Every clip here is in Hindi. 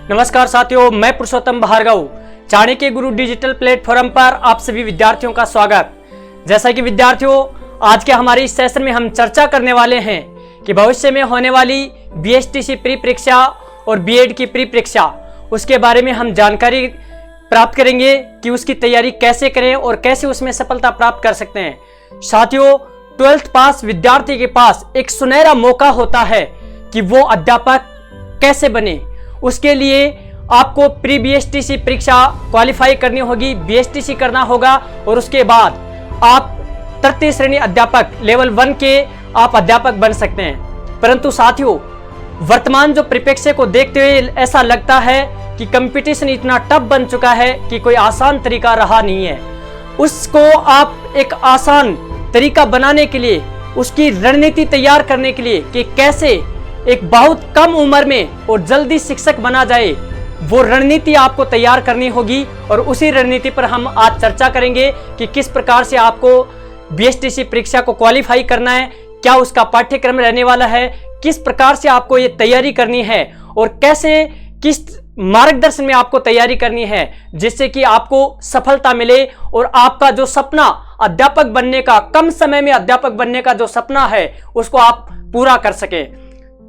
नमस्कार साथियों, मैं पुरुषोत्तम भार्गव। चाणक्य गुरु डिजिटल प्लेटफॉर्म पर आप सभी विद्यार्थियों का स्वागत। जैसा कि विद्यार्थियों, आज के हमारे इस सेशन में हम चर्चा करने वाले हैं कि भविष्य में होने वाली बीएसटीसी प्री परीक्षा और बीएड की प्री परीक्षा, उसके बारे में हम जानकारी प्राप्त करेंगे कि उसकी तैयारी कैसे करें और कैसे उसमें सफलता प्राप्त कर सकते हैं। साथियों, 12th पास विद्यार्थी के पास एक सुनहरा मौका होता है कि वो अध्यापक कैसे बने। उसके लिए आपको प्री बीएसटीसी परीक्षा क्वालिफाई करनी होगी, बीएसटीसी करना होगा और उसके बाद आप तृतीय श्रेणी अध्यापक लेवल 1 के आप अध्यापक बन सकते हैं। परंतु साथियों, वर्तमान जो परिप्रेक्ष्य को देखते हुए ऐसा लगता है कि कंपटीशन इतना टफ बन चुका है कि कोई आसान तरीका रहा नहीं है। उसको आप एक आसान तरीका बनाने के लिए, उसकी रणनीति तैयार करने के लिए कि कैसे एक बहुत कम उम्र में और जल्दी शिक्षक बना जाए, वो रणनीति आपको तैयार करनी होगी। और उसी रणनीति पर हम आज चर्चा करेंगे कि किस प्रकार से आपको बीएसटीसी परीक्षा को क्वालिफाई करना है, क्या उसका पाठ्यक्रम रहने वाला है, किस प्रकार से आपको ये तैयारी करनी है और कैसे किस मार्गदर्शन में आपको तैयारी करनी है जिससे कि आपको सफलता मिले और आपका जो सपना अध्यापक बनने का, कम समय में अध्यापक बनने का जो सपना है, उसको आप पूरा कर सके।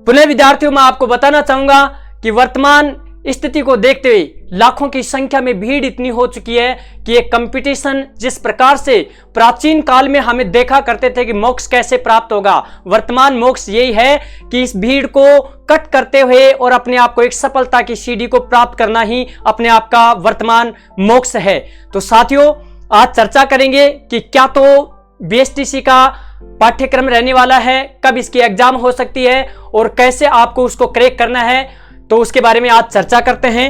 पुनः विद्यार्थियों, मैं आपको बताना चाहूंगा कि वर्तमान स्थिति को देखते हुए लाखों की संख्या में भीड़ इतनी हो चुकी है कि ये कंपटीशन जिस प्रकार से प्राचीन काल में हमें देखा करते थे कि मोक्ष कैसे प्राप्त होगा, वर्तमान मोक्ष यही है कि इस भीड़ को कट करते हुए और अपने आप को एक सफलता की सीढ़ी को प्राप्त करना ही अपने आप का वर्तमान मोक्ष है। तो साथियों, आज चर्चा करेंगे कि क्या तो बीएसटीसी का पाठ्यक्रम रहने वाला है, कब इसकी एग्जाम हो सकती है और कैसे आपको उसको क्रैक करना है, तो उसके बारे में आज चर्चा करते हैं।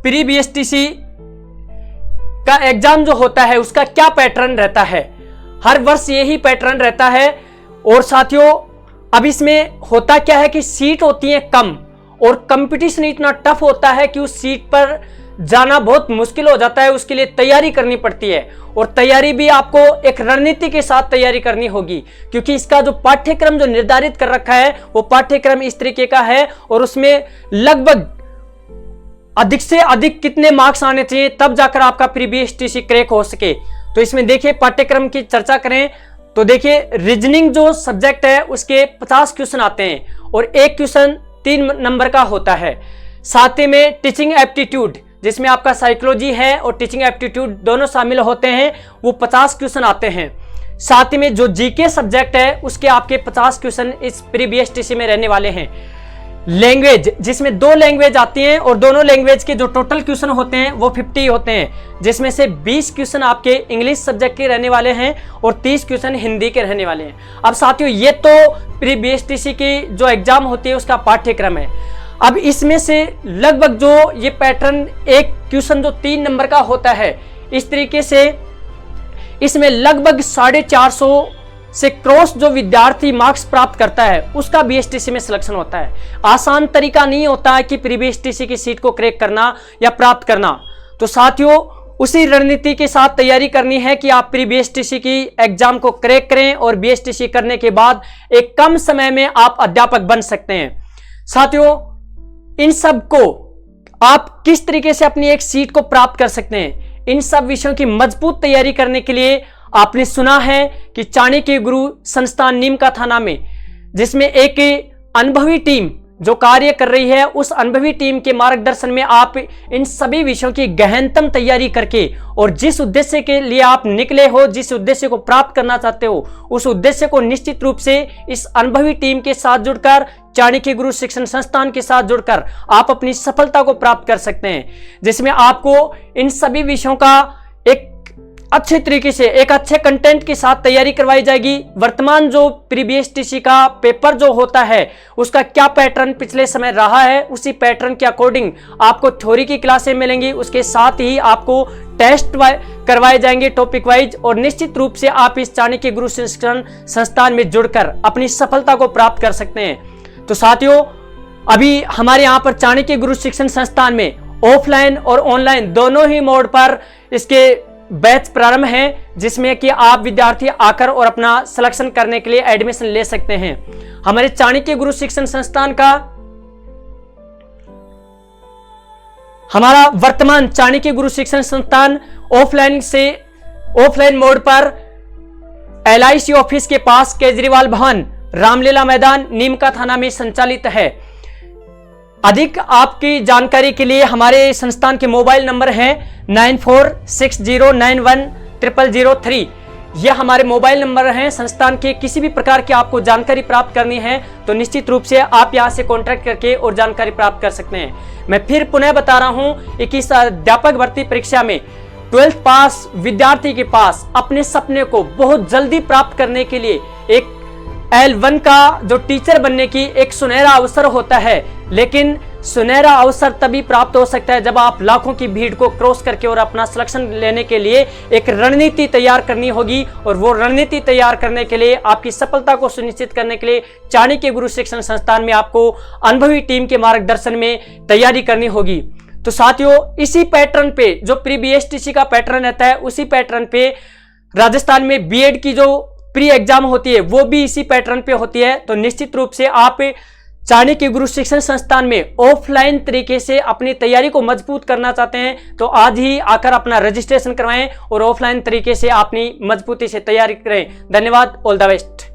प्री बीएसटीसी का एग्जाम जो होता है उसका क्या पैटर्न रहता है। हर वर्ष यही पैटर्न रहता है। और साथियों, अब इसमें होता क्या है कि सीट होती है कम और कंपटीशन इतना टफ होता है कि उस सीट पर जाना बहुत मुश्किल हो जाता है। उसके लिए तैयारी करनी पड़ती है और तैयारी भी आपको एक रणनीति के साथ तैयारी करनी होगी, क्योंकि इसका जो पाठ्यक्रम जो निर्धारित कर रखा है वो पाठ्यक्रम इस तरीके का है और उसमें लगभग अधिक से अधिक कितने मार्क्स आने चाहिए तब जाकर आपका प्री बीएसटीसी क्रैक हो सके। तो इसमें देखिए, पाठ्यक्रम की चर्चा करें तो देखिए, रीजनिंग जो सब्जेक्ट है उसके 50 क्वेश्चन आते हैं और एक क्वेश्चन 3 नंबर का होता है। साथ ही में टीचिंग एप्टीट्यूड, जिसमें आपका साइकोलॉजी है और टीचिंग एप्टीट्यूड दोनों शामिल होते हैं, वो 50 क्वेश्चन आते हैं। साथ ही में जो जीके सब्जेक्ट है उसके आपके 50 क्वेश्चन इस प्री बीएसटीसी में रहने वाले हैं। लैंग्वेज, जिसमें 2 लैंग्वेज आती हैं और दोनों लैंग्वेज के जो टोटल क्वेश्चन होते हैं वो 50 होते हैं, जिसमें से 20 क्वेश्चन आपके इंग्लिश सब्जेक्ट के रहने वाले हैं और 30 क्वेश्चन हिंदी के रहने वाले हैं। अब साथियों, ये तो प्री बीएसटीसी की जो एग्जाम होती है उसका पाठ्यक्रम है। अब इसमें से लगभग जो ये पैटर्न, एक क्वेश्चन जो 3 नंबर का होता है, इस तरीके से इसमें लगभग 450 से क्रॉस जो विद्यार्थी मार्क्स प्राप्त करता है उसका बीएसटीसी में सिलेक्शन होता है। आसान तरीका नहीं होता है कि प्री बीएसटीसी की सीट को क्रैक करना या प्राप्त करना। तो साथियों, उसी रणनीति के साथ तैयारी करनी है कि आप प्री बीएसटीसी की एग्जाम को क्रैक करें और बीएसटीसी करने के बाद एक कम समय में आप अध्यापक बन सकते हैं। साथियों, इन सब को आप किस तरीके से अपनी एक सीट को प्राप्त कर सकते हैं, इन सब विषयों की मजबूत तैयारी करने के लिए आपने सुना है कि चाणक्य गुरु संस्थान नीम का थाना में, जिसमें एक अनुभवी टीम जो कार्य कर रही है, उस अनुभवी टीम के मार्गदर्शन में आप इन सभी विषयों की गहनतम तैयारी करके और जिस उद्देश्य के लिए आप निकले हो, जिस उद्देश्य को प्राप्त करना चाहते हो, उस उद्देश्य को निश्चित रूप से इस अनुभवी टीम के साथ जुड़कर, चाणक्य गुरु शिक्षण संस्थान के साथ जुड़कर आप अपनी सफलता को प्राप्त कर सकते हैं, जिसमें आपको इन सभी विषयों का एक अच्छे तरीके से, एक अच्छे कंटेंट के साथ तैयारी करवाई जाएगी। वर्तमान जो प्री बीएसटीसी का पेपर जो होता है उसका क्या पैटर्न पिछले समय रहा है, उसी पैटर्न के अकॉर्डिंग आपको थ्योरी की क्लासें मिलेंगी, उसके साथ ही आपको टेस्ट करवाए जाएंगे टॉपिक वाइज, और निश्चित रूप से आप इस चाणक्य गुरु शिक्षण संस्थान में जुड़कर अपनी सफलता को प्राप्त कर सकते हैं। तो साथियों, अभी हमारे यहाँ पर चाणक्य गुरु शिक्षण संस्थान में ऑफलाइन और ऑनलाइन दोनों ही मोड पर इसके बैच प्रारंभ है जिसमें कि आप विद्यार्थी आकर और अपना सिलेक्शन करने के लिए एडमिशन ले सकते हैं। हमारे चाणक्य गुरु शिक्षण संस्थान का हमारा वर्तमान चाणक्य गुरु शिक्षण संस्थान ऑफलाइन मोड पर LIC ऑफिस के पास केजरीवाल भवन, रामलीला मैदान, नीमका थाना में संचालित है। अधिक आपकी जानकारी के लिए हमारे संस्थान के मोबाइल नंबर है 9460910003। यह हमारे मोबाइल नंबर हैं। संस्थान के किसी भी प्रकार की आपको जानकारी प्राप्त करनी है तो निश्चित रूप से आप यहां से कांटेक्ट करके और जानकारी प्राप्त कर सकते हैं। मैं फिर पुनः बता रहा हूं, 21 अध्यापक भर्ती परीक्षा में 12th पास विद्यार्थी के पास अपने सपने को बहुत जल्दी प्राप्त करने के लिए एक L1 का जो टीचर बनने की एक सुनहरा अवसर होता है, लेकिन सुनहरा अवसर तभी प्राप्त हो सकता है जब आप लाखों की भीड़ को क्रॉस करके और अपना सिलेक्शन लेने के लिए एक रणनीति तैयार करनी होगी। और वो रणनीति तैयार करने के लिए, आपकी सफलता को सुनिश्चित करने के लिए चाणक्य गुरु शिक्षण संस्थान में आपको अनुभवी टीम के मार्गदर्शन में तैयारी करनी होगी। तो साथियों, इसी पैटर्न पे जो प्री BSTC का पैटर्न रहता है, उसी पैटर्न पे राजस्थान में B.Ed की जो प्री एग्जाम होती है वो भी इसी पैटर्न पे होती है। तो निश्चित रूप से आप चाणक्य गुरु शिक्षण संस्थान में ऑफलाइन तरीके से अपनी तैयारी को मजबूत करना चाहते हैं तो आज ही आकर अपना रजिस्ट्रेशन करवाएं और ऑफलाइन तरीके से अपनी मजबूती से तैयारी करें। धन्यवाद। All the best.